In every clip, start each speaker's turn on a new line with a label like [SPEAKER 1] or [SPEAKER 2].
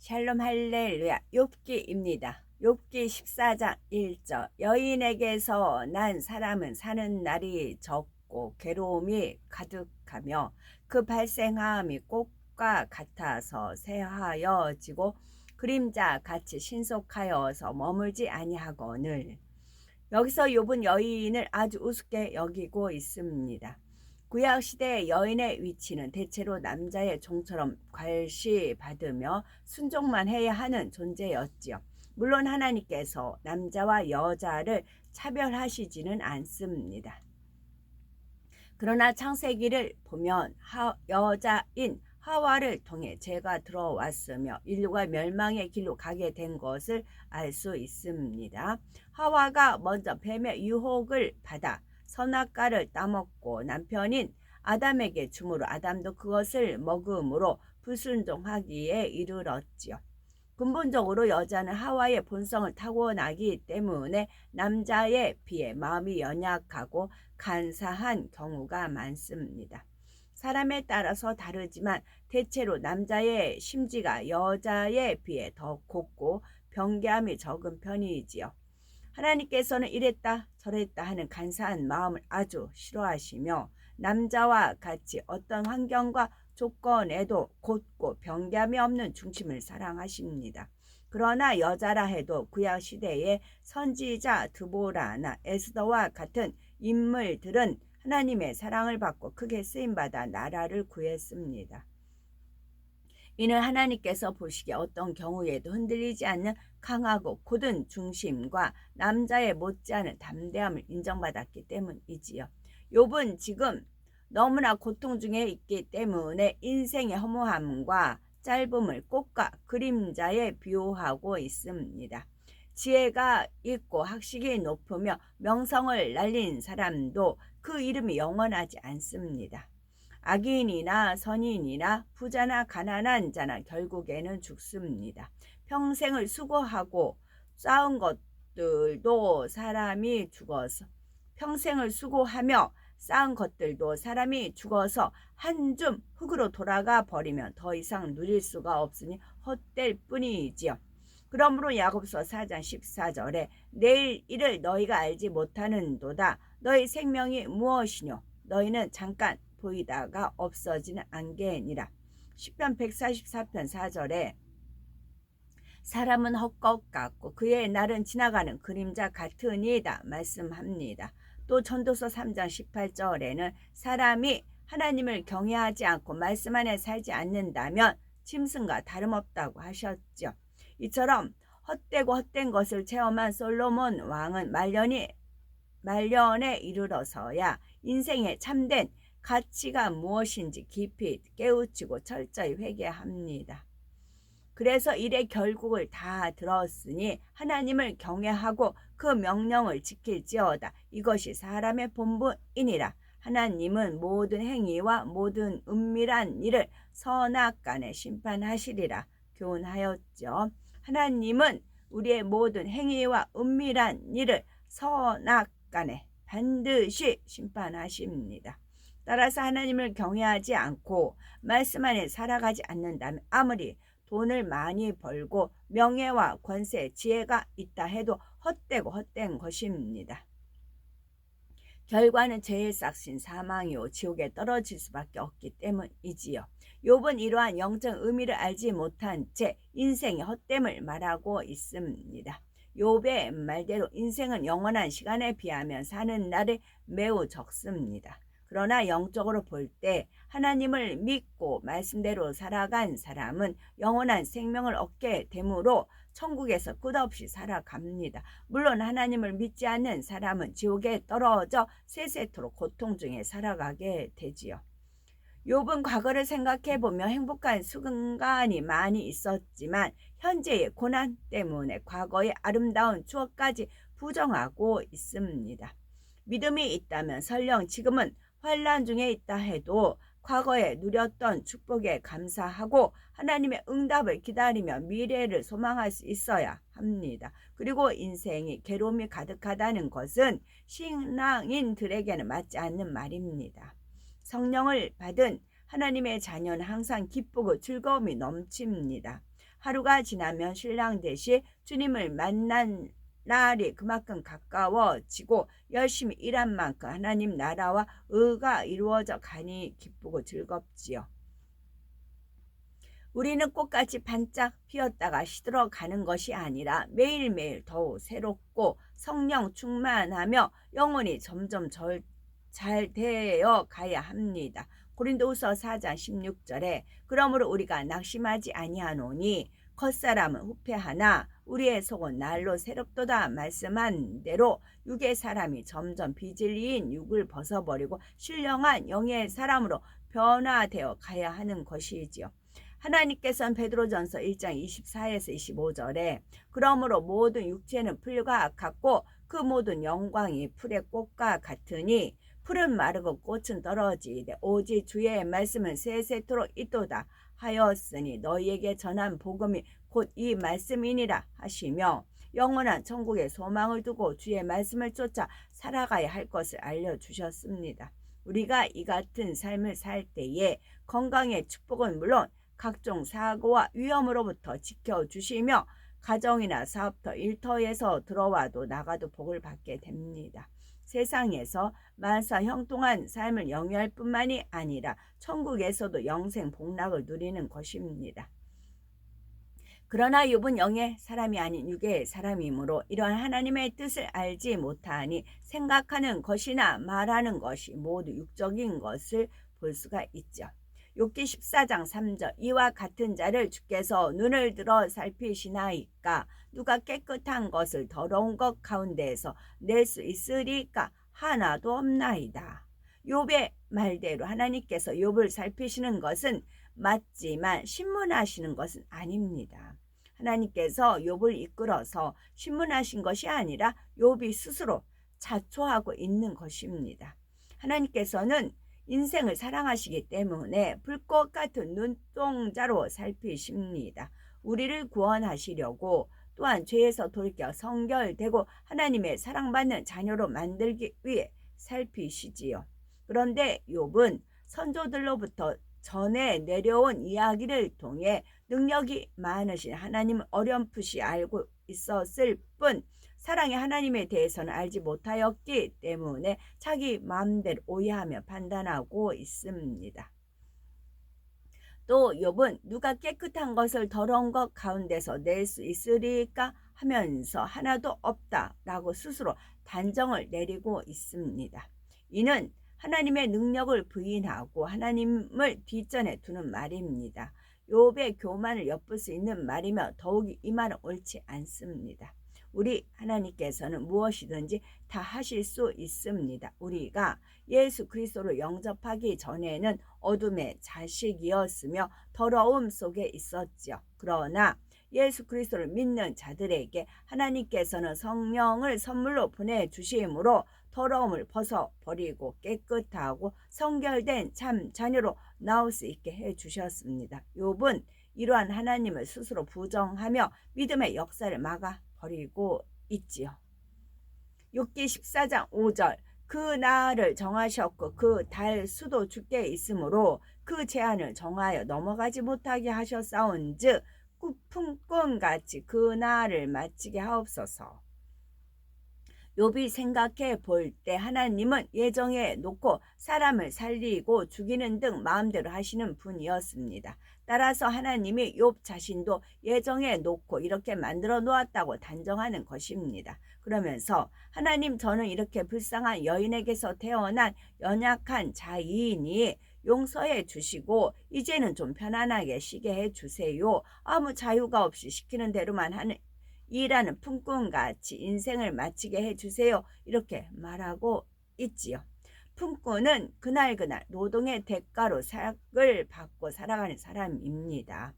[SPEAKER 1] 샬롬 할렐루야. 욥기입니다. 욥기 14장 1절. 여인에게서 난 사람은 사는 날이 적고 괴로움이 가득하며 그 발생함이 꽃과 같아서 새하여지고 그림자 같이 신속하여서 머물지 아니하거늘. 여기서 욥은 여인을 아주 우습게 여기고 있습니다. 구약시대의 여인의 위치는 대체로 남자의 종처럼 괄시받으며 순종만 해야 하는 존재였지요. 물론 하나님께서 남자와 여자를 차별하시지는 않습니다. 그러나 창세기를 보면 여자인 하와를 통해 죄가 들어왔으며 인류가 멸망의 길로 가게 된 것을 알 수 있습니다. 하와가 먼저 뱀의 유혹을 받아 선악과를 따먹고 남편인 아담에게 주므로 아담도 그것을 먹음으로 불순종하기에 이르렀지요. 근본적으로 여자는 하와의 본성을 타고나기 때문에 남자에 비해 마음이 연약하고 간사한 경우가 많습니다. 사람에 따라서 다르지만 대체로 남자의 심지가 여자에 비해 더 곱고 변개함이 적은 편이지요. 하나님께서는 이랬다 저랬다 하는 간사한 마음을 아주 싫어하시며 남자와 같이 어떤 환경과 조건에도 곧고 변개함이 없는 중심을 사랑하십니다. 그러나 여자라 해도 구약 시대의 선지자 드보라나 에스더와 같은 인물들은 하나님의 사랑을 받고 크게 쓰임받아 나라를 구했습니다. 이는 하나님께서 보시기에 어떤 경우에도 흔들리지 않는 강하고 굳은 중심과 남자의 못지않은 담대함을 인정받았기 때문이지요. 욥은 지금 너무나 고통 중에 있기 때문에 인생의 허무함과 짧음을 꽃과 그림자에 비유하고 있습니다. 지혜가 있고 학식이 높으며 명성을 날린 사람도 그 이름이 영원하지 않습니다. 악인이나 선인이나 부자나 가난한 자나 결국에는 죽습니다. 평생을 수고하고 쌓은 것들도 사람이 죽어서 평생을 수고하며 쌓은 것들도 사람이 죽어서 한 줌 흙으로 돌아가 버리면 더 이상 누릴 수가 없으니 헛될 뿐이지요. 그러므로 야고보서 4장 14절에 내일 일을 너희가 알지 못하는도다. 너희 생명이 무엇이뇨? 너희는 잠깐 보이다가 없어지는 안개니라. 시편 144편 4절에 사람은 헛것 같고 그의 날은 지나가는 그림자 같으니이다 말씀합니다. 또 전도서 3장 18절에는 사람이 하나님을 경외하지 않고 말씀 안에 살지 않는다면 짐승과 다름없다고 하셨죠. 이처럼 헛되고 헛된 것을 체험한 솔로몬 왕은 말년에 이르러서야 인생의 참된 가치가 무엇인지 깊이 깨우치고 철저히 회개합니다. 그래서 일의 결국을 다 들었으니 하나님을 경외하고 그 명령을 지킬지어다. 이것이 사람의 본분이니라. 하나님은 모든 행위와 모든 은밀한 일을 선악간에 심판하시리라 교훈하였죠. 하나님은 우리의 모든 행위와 은밀한 일을 선악간에 반드시 심판하십니다. 따라서 하나님을 경외하지 않고 말씀 안에 살아가지 않는다면 아무리 돈을 많이 벌고 명예와 권세, 지혜가 있다 해도 헛되고 헛된 것입니다. 결과는 죄의 싹신 사망이요 지옥에 떨어질 수밖에 없기 때문이지요. 욥은 이러한 영적 의미를 알지 못한 채 인생의 헛됨을 말하고 있습니다. 욥의 말대로 인생은 영원한 시간에 비하면 사는 날이 매우 적습니다. 그러나 영적으로 볼 때 하나님을 믿고 말씀대로 살아간 사람은 영원한 생명을 얻게 되므로 천국에서 끝없이 살아갑니다. 물론 하나님을 믿지 않는 사람은 지옥에 떨어져 세세토록 고통 중에 살아가게 되지요. 욥은 과거를 생각해보며 행복한 순간이 많이 있었지만 현재의 고난 때문에 과거의 아름다운 추억까지 부정하고 있습니다. 믿음이 있다면 설령 지금은 환난 중에 있다 해도 과거에 누렸던 축복에 감사하고 하나님의 응답을 기다리며 미래를 소망할 수 있어야 합니다. 그리고 인생이 괴로움이 가득하다는 것은 신앙인들에게는 맞지 않는 말입니다. 성령을 받은 하나님의 자녀는 항상 기쁘고 즐거움이 넘칩니다. 하루가 지나면 신랑 대신 주님을 만난 날이 그만큼 가까워지고 열심히 일한 만큼 하나님 나라와 의가 이루어져 가니 기쁘고 즐겁지요. 우리는 꽃같이 반짝 피었다가 시들어가는 것이 아니라 매일매일 더욱 새롭고 성령 충만하며 영혼이 점점 잘 되어 가야 합니다. 고린도후서 4장 16절에 그러므로 우리가 낙심하지 아니하노니 겉사람은 후패하나 우리의 속은 날로 새롭도다 말씀한 대로 육의 사람이 점점 비질리인 육을 벗어버리고 신령한 영의 사람으로 변화되어 가야 하는 것이지요. 하나님께서는 베드로전서 1장 24에서 25절에 그러므로 모든 육체는 풀과 같고 그 모든 영광이 풀의 꽃과 같으니 풀은 마르고 꽃은 떨어지되 오직 주의 말씀은 세세토록 있도다 하였으니 너희에게 전한 복음이 곧 이 말씀이니라 하시며 영원한 천국의 소망을 두고 주의 말씀을 쫓아 살아가야 할 것을 알려주셨습니다. 우리가 이 같은 삶을 살 때에 건강의 축복은 물론 각종 사고와 위험으로부터 지켜주시며 가정이나 사업터, 일터에서 들어와도 나가도 복을 받게 됩니다. 세상에서 만사 형통한 삶을 영위할 뿐만이 아니라 천국에서도 영생 복락을 누리는 것입니다. 그러나 욥은 영의 사람이 아닌 육의 사람이므로 이러한 하나님의 뜻을 알지 못하니 생각하는 것이나 말하는 것이 모두 육적인 것을 볼 수가 있죠. 욥기 14장 3절 이와 같은 자를 주께서 눈을 들어 살피시나이까 누가 깨끗한 것을 더러운 것 가운데에서 낼 수 있으리까 하나도 없나이다. 욥의 말대로 하나님께서 욥을 살피시는 것은 맞지만 신문하시는 것은 아닙니다. 하나님께서 욥을 이끌어서 신문하신 것이 아니라 욥이 스스로 자초하고 있는 것입니다. 하나님께서는 인생을 사랑하시기 때문에 불꽃 같은 눈동자로 살피십니다. 우리를 구원하시려고 또한 죄에서 돌이켜 성결되고 하나님의 사랑받는 자녀로 만들기 위해 살피시지요. 그런데 욥은 선조들로부터 전해 내려온 이야기를 통해 능력이 많으신 하나님을 어렴풋이 알고 있었을 뿐 사랑의 하나님에 대해서는 알지 못하였기 때문에 자기 마음대로 오해하며 판단하고 있습니다. 또 욥은 누가 깨끗한 것을 더러운 것 가운데서 낼 수 있으리까 하면서 하나도 없다라고 스스로 단정을 내리고 있습니다. 이는 하나님의 능력을 부인하고 하나님을 뒷전에 두는 말입니다. 욥의 교만을 엿볼 수 있는 말이며 더욱이 이 말은 옳지 않습니다. 우리 하나님께서는 무엇이든지 다 하실 수 있습니다. 우리가 예수 그리스도를 영접하기 전에는 어둠의 자식이었으며 더러움 속에 있었죠. 그러나 예수 그리스도를 믿는 자들에게 하나님께서는 성령을 선물로 보내주심으로 더러움을 벗어버리고 깨끗하고 성결된 참 자녀로 나올 수 있게 해주셨습니다. 욥은 이러한 하나님을 스스로 부정하며 믿음의 역사를 막아버리고 있지요. 욥기 14장 5절 그 날을 정하셨고 그 달 수도 주께 있으므로 그 제한을 정하여 넘어가지 못하게 하셨사온즉 품꾼같이 그 날을 마치게 하옵소서. 욥이 생각해 볼 때 하나님은 예정해 놓고 사람을 살리고 죽이는 등 마음대로 하시는 분이었습니다. 따라서 하나님이 욥 자신도 예정해 놓고 이렇게 만들어 놓았다고 단정하는 것입니다. 그러면서 하나님 저는 이렇게 불쌍한 여인에게서 태어난 연약한 자이니 용서해 주시고 이제는 좀 편안하게 쉬게 해 주세요. 아무 자유가 없이 시키는 대로만 하는 일하는 품꾼같이 인생을 마치게 해주세요. 이렇게 말하고 있지요. 품꾼은 그날그날 노동의 대가로 삭을 받고 살아가는 사람입니다.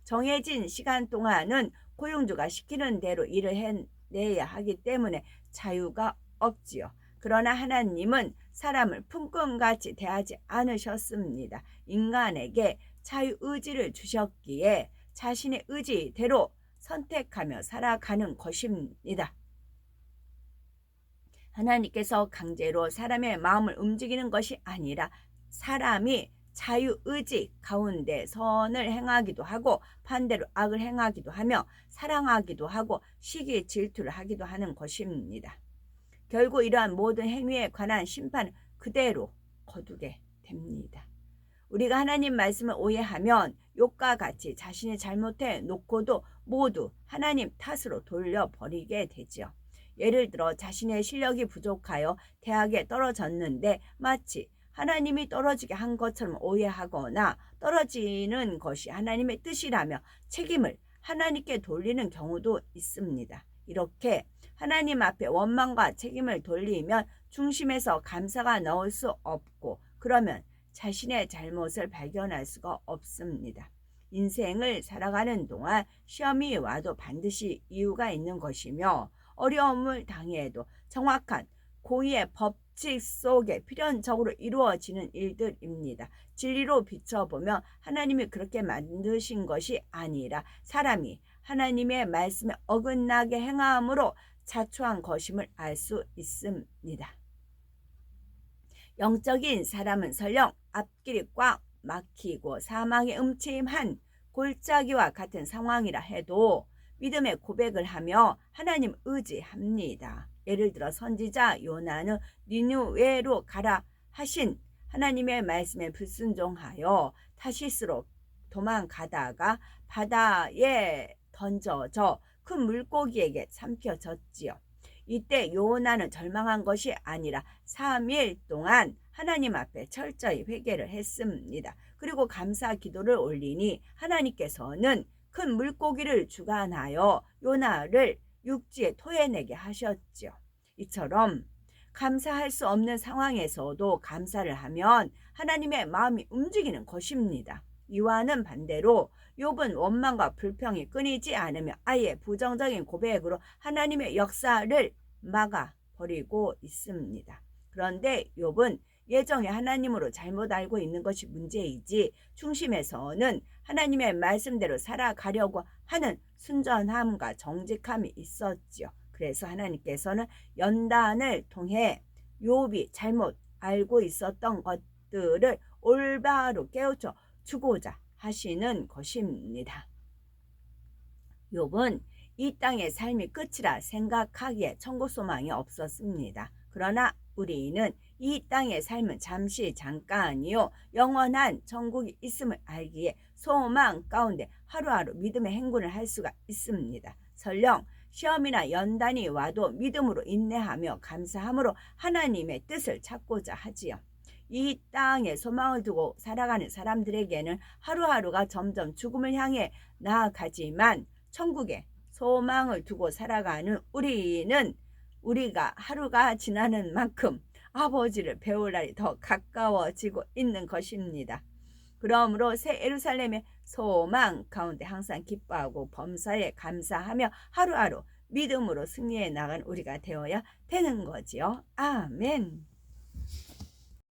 [SPEAKER 1] 정해진 시간 동안은 고용주가 시키는 대로 일을 해내야 하기 때문에 자유가 없지요. 그러나 하나님은 사람을 품꾼같이 대하지 않으셨습니다. 인간에게 자유의지를 주셨기에 자신의 의지대로 선택하며 살아가는 것입니다. 하나님께서 강제로 사람의 마음을 움직이는 것이 아니라 사람이 자유의지 가운데 선을 행하기도 하고 반대로 악을 행하기도 하며 사랑하기도 하고 시기 질투를 하기도 하는 것입니다. 결국 이러한 모든 행위에 관한 심판은 그대로 거두게 됩니다. 우리가 하나님 말씀을 오해하면 욥과 같이 자신이 잘못해 놓고도 모두 하나님 탓으로 돌려버리게 되지요. 예를 들어 자신의 실력이 부족하여 대학에 떨어졌는데 마치 하나님이 떨어지게 한 것처럼 오해하거나 떨어지는 것이 하나님의 뜻이라며 책임을 하나님께 돌리는 경우도 있습니다. 이렇게 하나님 앞에 원망과 책임을 돌리면 중심에서 감사가 나올 수 없고 그러면 자신의 잘못을 발견할 수가 없습니다. 인생을 살아가는 동안 시험이 와도 반드시 이유가 있는 것이며 어려움을 당해도 정확한 고의의 법칙 속에 필연적으로 이루어지는 일들입니다. 진리로 비춰보면 하나님이 그렇게 만드신 것이 아니라 사람이 하나님의 말씀에 어긋나게 행함으로 자초한 것임을 알 수 있습니다. 영적인 사람은 설령 앞길이 꽉 막히고 사망의 음침한 골짜기와 같은 상황이라 해도 믿음의 고백을 하며 하나님 의지합니다. 예를 들어 선지자 요나는 니느웨로 가라 하신 하나님의 말씀에 불순종하여 타시스로 도망가다가 바다에 던져져 큰 물고기에게 삼켜졌지요. 이때 요나는 절망한 것이 아니라 3일 동안 하나님 앞에 철저히 회개를 했습니다. 그리고 감사 기도를 올리니 하나님께서는 큰 물고기를 주관하여 요나를 육지에 토해내게 하셨죠. 이처럼 감사할 수 없는 상황에서도 감사를 하면 하나님의 마음이 움직이는 것입니다. 이와는 반대로 욥은 원망과 불평이 끊이지 않으며 아예 부정적인 고백으로 하나님의 역사를 막아버리고 있습니다. 그런데 욥은 예정에 하나님으로 잘못 알고 있는 것이 문제이지 중심에서는 하나님의 말씀대로 살아가려고 하는 순전함과 정직함이 있었지요. 그래서 하나님께서는 연단을 통해 욥이 잘못 알고 있었던 것들을 올바로 깨우쳐 주고자 하시는 것입니다. 욥은 이 땅의 삶이 끝이라 생각하기에 천국 소망이 없었습니다. 그러나 우리는 이 땅의 삶은 잠시 잠깐이요 영원한 천국이 있음을 알기에 소망 가운데 하루하루 믿음의 행군을 할 수가 있습니다. 설령 시험이나 연단이 와도 믿음으로 인내하며 감사함으로 하나님의 뜻을 찾고자 하지요. 이 땅에 소망을 두고 살아가는 사람들에게는 하루하루가 점점 죽음을 향해 나아가지만 천국에 소망을 두고 살아가는 우리는 우리가 하루가 지나는 만큼 아버지를 배울 날이 더 가까워지고 있는 것입니다. 그러므로 새 예루살렘의 소망 가운데 항상 기뻐하고 범사에 감사하며 하루하루 믿음으로 승리해 나간 우리가 되어야 되는 거지요. 아멘.